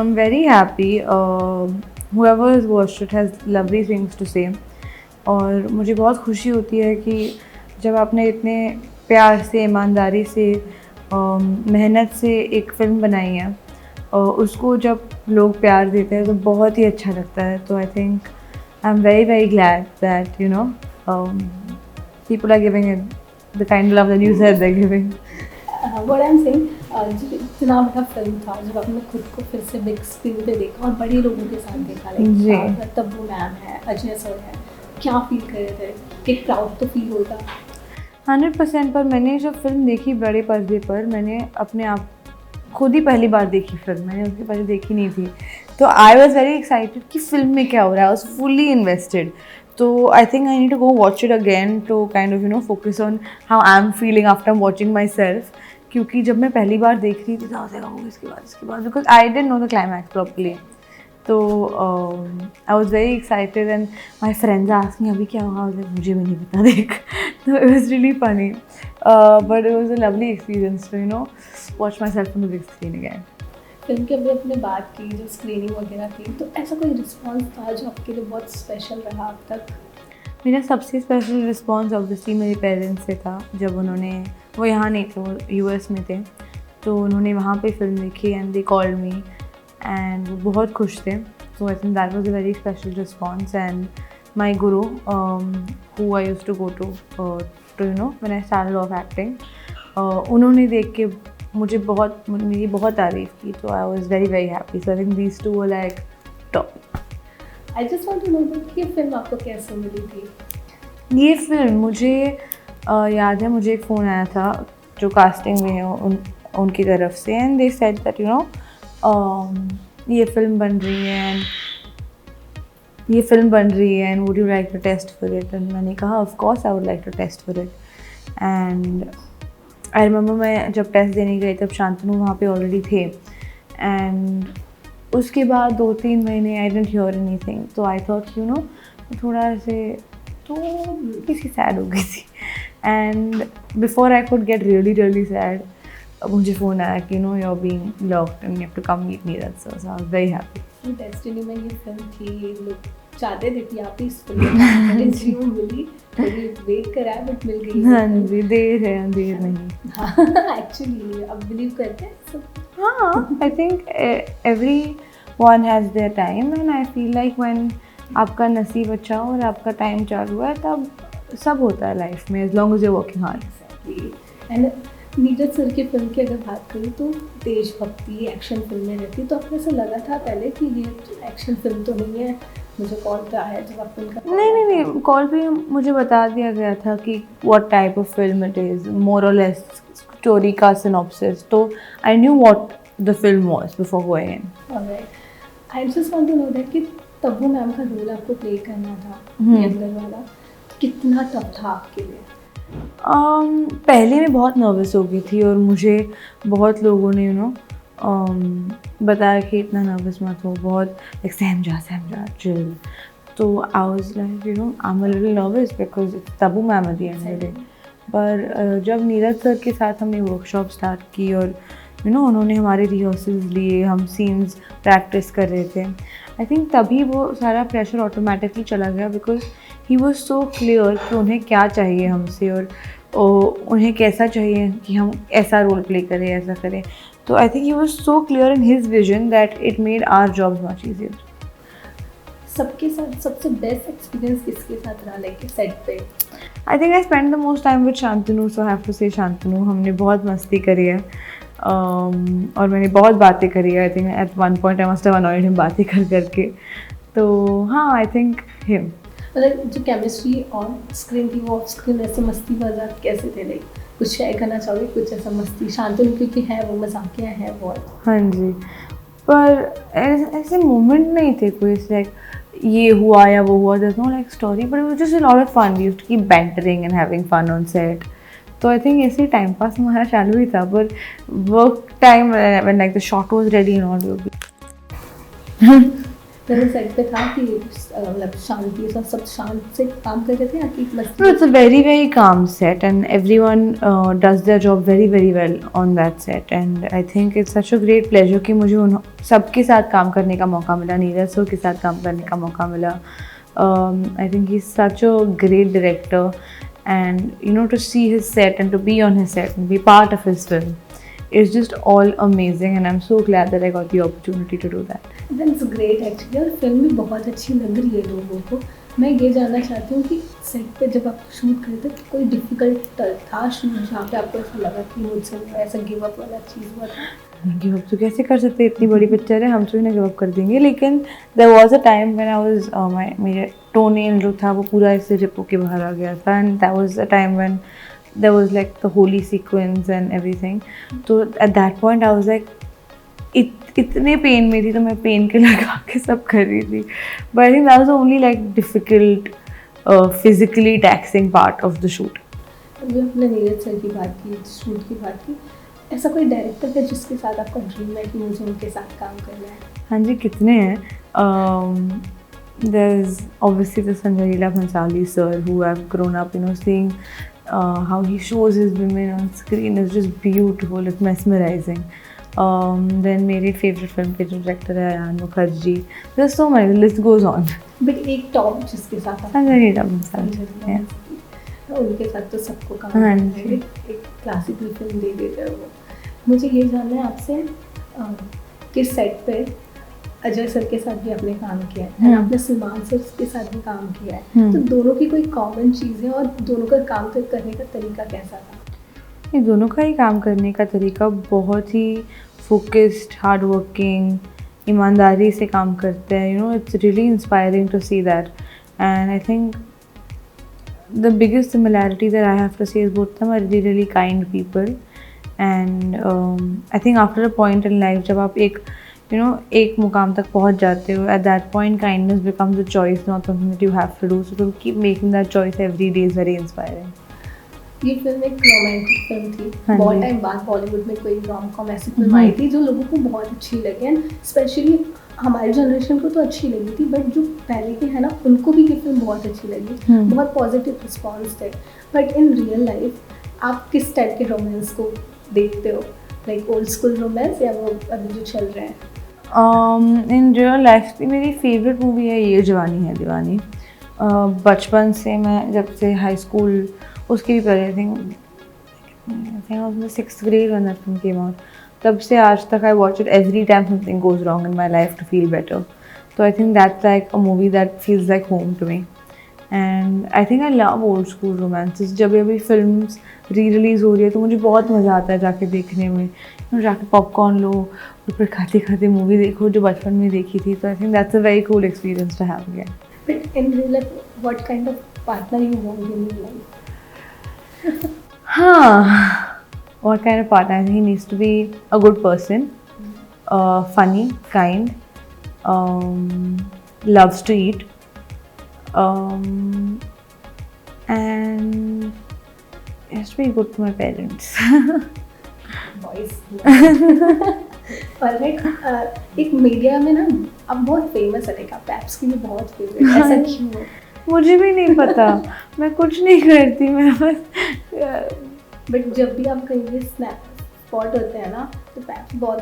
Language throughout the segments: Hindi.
I'm very happy. Whoever has watched it has lovely things to say. और मुझे बहुत खुशी होती है कि जब आपने इतने प्यार से, ईमानदारी से, मेहनत से एक फ़िल्म बनाई है और उसको जब लोग प्यार देते हैं तो बहुत ही अच्छा लगता है. तो I think I am very very glad that people are giving it the kind of love that you said they're giving. What I'm saying, इतना बड़ा फिल्म था जब आपने खुद को फिर से बिग स्क्रीन पे देखा और बड़े लोगों के साथ देखा, लाइक तब्बू मैम है, अजय सर है, क्या फील कर रहे थे? कि प्राउड तो फील होगा 100%. पर मैंने जब फिल्म देखी बड़े पर्दे पर, मैंने अपने आप खुद ही पहली बार देखी फिल्म, मैंने उसके पहले देखी नहीं थी. तो आई वॉज वेरी एक्साइटेड कि फिल्म में क्या हो रहा है. I was fully invested. तो I think I need to go watch it again to kind of focus on how I am feeling after watching myself. क्योंकि जब मैं पहली बार देख रही थी तो इसके बाद because I didn't know the climax properly. तो I was very excited and my friends asked me अभी क्या होगा. मुझे भी नहीं पता देख. तो it was really funny but it was a lovely experience to watch myself on the big screen again. Film की अभी अपने बात की, जो स्क्रीनिंग वगैरह थी, तो ऐसा कोई रिस्पॉन्स था जो आपके लिए बहुत स्पेशल रहा अब तक? मेरा सबसे स्पेशल रिस्पॉन्स ऑब्वियसली मेरे पेरेंट्स से था. जब वो यहाँ नहीं थे, वो यूएस में थे, तो उन्होंने वहाँ पे फिल्म देखी एंड दे कॉल्ड मी एंड वो बहुत खुश थे. So I think that was a very special response. And my guru who I used to go to when I started off acting, उन्होंने देख के मेरी बहुत तारीफ़ की. तो I was very very happy. So I think these two were like top. I just want to know कि ये फिल्म आपको कैसे मिली थी? ये फिल्म मुझे याद है, मुझे एक फ़ोन आया था जो कास्टिंग में है उनकी तरफ से, एंड दे सेड दैट ये फिल्म बन रही है and would you like to test for it. And मैंने कहा of course I would like to test for it. And I remember मैं जब टेस्ट देने गई तब शांतनु वहाँ पे ऑलरेडी थे. एंड उसके बाद 2-3 महीने आई डिडंट हियर एनीथिंग. तो आई थॉट थोड़ा ऐसे तो किसी सैड हो गई थी. And before I could get really really sad, मुझे फ़ोन आया कि you are being loved and you have to come meet me. That's so I was very happy. Destiny में ये फिल्म थी, लोग चाहते थे कि आप इस फिल्म मिली, थोड़ी वेट करा बट मिल गई. हाँ जी, देर नहीं. हाँ एक्चुअली अब बिलीव करते हैं सब. हाँ, I think every one has their time and I feel like when आपका नसीब अच्छा हो और आपका टाइम चालू है तब सब होता है लाइफ में, as long as you are working hard. And Neeraj sir की फिल्म की अगर बात करूँ तो देशभक्ति एक्शन फिल्में रहती, तो आपको ऐसा लगा था पहले कि ये एक्शन फिल्म तो नहीं है? मुझे कॉल पे आया जब आप फिल्म का नहीं, कॉल पे मुझे बता दिया गया था कि what type of film it is, more or less story का सिनॉप्सिस. तो I knew what the film was before going in. Alright. I just want to know that कि तब्बू मैम का रोल आपको प्ले करना था, यंगर वाला, कितना टफ था आपके लिए? पहले मैं बहुत नर्वस हो गई थी और मुझे बहुत लोगों ने बताया कि इतना नर्वस मत हो, बहुत सहम जा चिल. तो आई was like I am a little nervous because it's Tabu ma'am at the end of the day. पर जब नीरज सर के साथ हमने वर्कशॉप स्टार्ट की और उन्होंने हमारे रिहर्सल्स लिए, हम सीन्स प्रैक्टिस कर रहे थे, आई थिंक तभी वो सारा प्रेशर ऑटोमेटिकली चला गया because he was so clear कि उन्हें क्या चाहिए हमसे और उन्हें कैसा चाहिए कि हम ऐसा रोल प्ले करें, ऐसा करें. तो I think he was so clear in his vision that it made our jobs much easier. सबके साथ सबसे बेस्ट एक्सपीरियंस किसके साथ रहा, लाइक सेट पे? I think I spend the most time with Shantanu. So I have to say Shantanu. हमने बहुत मस्ती करी है और मैंने बहुत बातें करी है. I think at one point I must have annoyed him बातें करके. तो हाँ, आई थिंक हिम. मतलब जो केमिस्ट्री ऑन स्क्रीन थी वो ऑफ स्क्रीन ऐसे मस्ती मजाक कैसे थे? लाइक कुछ शेयर करना चाहोगे, कुछ ऐसा मस्ती? शांतनु क्योंकि है वो मजाकिया है बहुत. हाँ जी, पर ऐसे मोमेंट नहीं थे कोई लाइक ये हुआ या वो हुआ. there's no like story but it was just a lot of fun. We used to keep bantering and having fun on set. तो आई थिंक ऐसे टाइम पास हमारा चालू ही था. पर work time when like the shot was ready and all मेरे सेट पे था कि मतलब शांति से सब शांत से काम कर रहे थे या कि No, मस्ती? it's a very, very calm set, and everyone does their job very, very well on that set. And I think it's such a great pleasure कि मुझे उन सबके साथ काम करने का मौका मिला, नीरज सर के साथ काम करने का मौका मिला. I think he's such a great director, and you know, to see his set and to be on his set and be part of his film is just all amazing, and I'm so glad that I got the opportunity to do that. That's great actually, और फिल्म भी बहुत अच्छी लग रही है लोगों को. मैं ये जानना चाहती हूँ कि सेट पे जब आप शूट करते तो कोई डिफिकल्ट था शूट जहाँ पे आपको ऐसा लगा कि मुझसे ऐसा गिव अप वाला चीज़ हुआ था? गिव अप तो कैसे कर सकते हैं, इतनी बड़ी पिक्चर है, हम तो ना गिव अप कर देंगे. लेकिन there was a time when I was मेरे टोनेल जो था वो पूरा इससे रिप होके बाहर आ गया था, and that was a time when there was like the Holi sequence and everything. तो at that point I was like इतने पेन में थी, तो मैं पेन के लगा के सब कर रही थी. But I think that was only like difficult physically taxing part of the shoot. अभी आपने नीरज सर की बात की, शूट की बात की, ऐसा कोई डायरेक्टर है जिसके साथ आपका ड्रीम है कि मुझे उनके साथ काम करना है? हाँ जी, कितने हैं. There's obviously the Sanjay Leela Bhansali sir, who I've grown up, you know, seeing how he shows his women on screen is just beautiful, it's mesmerizing. Then मेरे favorite film के जो director है Ayan Mukherjee. There's so many, the list goes on. But एक टॉप जिसके साथ आप Sanjay Leela Bhansali. Sanjay Yeah. लीला, उनके साथ तो सबको काम हाँ करना है. जी. एक क्लासिकल फिल्म दे देते हैं वो. मुझे ये जानना है आपसे कि सेट पे अजय सर के साथ भी आपने काम किया है और आपने सलमान सर के साथ भी काम किया है, तो दोनों की कोई कॉमन चीज़ है और दोनों का काम करने का तरीका कैसा था? ये दोनों का ही काम करने का तरीका बहुत ही फोकस्ड, हार्ड वर्किंग, ईमानदारी से काम करते हैं. You know, it's really inspiring to see that. And I think the biggest similarity that I have to say is both of them are really, really kind people. And I think after a point in life, जब आप एक एक मुकाम तक पहुंच जाते हो, at that point kindness becomes a choice, not something that you have to do. So to keep making that choice every day is very inspiring. ये फिल्म एक रोमांटिक फिल्म थी. हाँ बहुत जी. टाइम बाद बॉलीवुड में कोई रोम कॉम ऐसी फिल्म आई थी जो लोगों को बहुत अच्छी लगी, एंड स्पेशली हमारी जनरेशन को तो अच्छी लगी थी, बट जो पहले के हैं ना उनको भी ये फिल्म बहुत अच्छी लगी. बहुत पॉजिटिव रिस्पॉन्स थे. बट इन रियल लाइफ आप किस टाइप के रोमांस को देखते हो? लाइक ओल्ड स्कूल रोमांस या वो अभी जो चल रहे हैं? इन रियल लाइफ की मेरी फेवरेट मूवी है ये जवानी है दीवानी. बचपन से मैं जब से हाई स्कूल उसके भी पहले I think 6th grade when that film came out, तब से आज तक I watch it every time something goes wrong in my life to feel better. So I think that's like a movie that feels like home to me. And I think I love old school romances. जब अभी फिल्म्स री-रिलीज़ हो रही है तो मुझे बहुत मज़ा आता है जाके देखने में. जाके पॉपकॉर्न लो और फिर खाते खाते मूवी देखो जो बचपन में देखी थी. तो I think that's a very cool experience to have again. But in real life, what kind of partner you want in your life? What kind of partner? I think he needs to be a good person, funny, kind, loves to eat, and he has to be good to my parents. Boys. और एक मीडिया में ना अब बहुत फेमस है, आप पैप्स की भी बहुत फेवरेट, ऐसा क्यों हो? मुझे भी नहीं पता. मैं कुछ नहीं करती, मैं बस. बट जब भी आप कहीं भी स्पॉट होते हैं ना तो पैप्स बहुत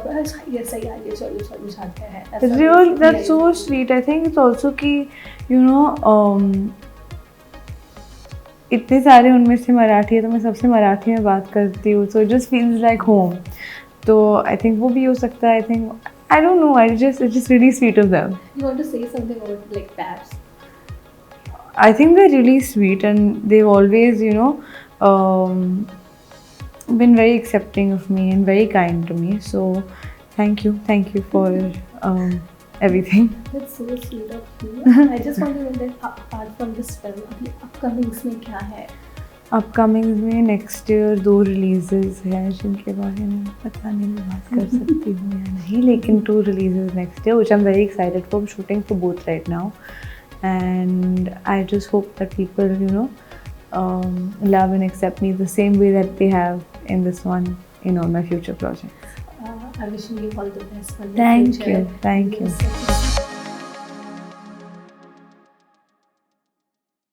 ये सही आगे चलो चलो जाते हैं. Real, that's so sweet. I think it's also कि इतने सारे उनमें से मराठी है तो मैं सबसे मराठी में बात करती हूँ. So it just feels like home. तो I think वो भी हो सकता है. I think I don't know. It's just really sweet of them. You want to say something about like paps? I think they're really sweet and they've always, been very accepting of me and very kind to me. So thank you for everything. That's so sweet of you. I just want to know that apart from this film, अभी upcomings में क्या है? अपकमिंग्स में नेक्स्ट ईयर 2 रिलीजेस हैं जिनके बारे में पता नहीं मैं बात कर सकती हूँ या नहीं, लेकिन 2 releases next year which I'm very excited for. I'm shooting for both right now and I just hope that people love and accept me the same way that they have in this one, my future projects. I wish you all the best for the Thank future. you.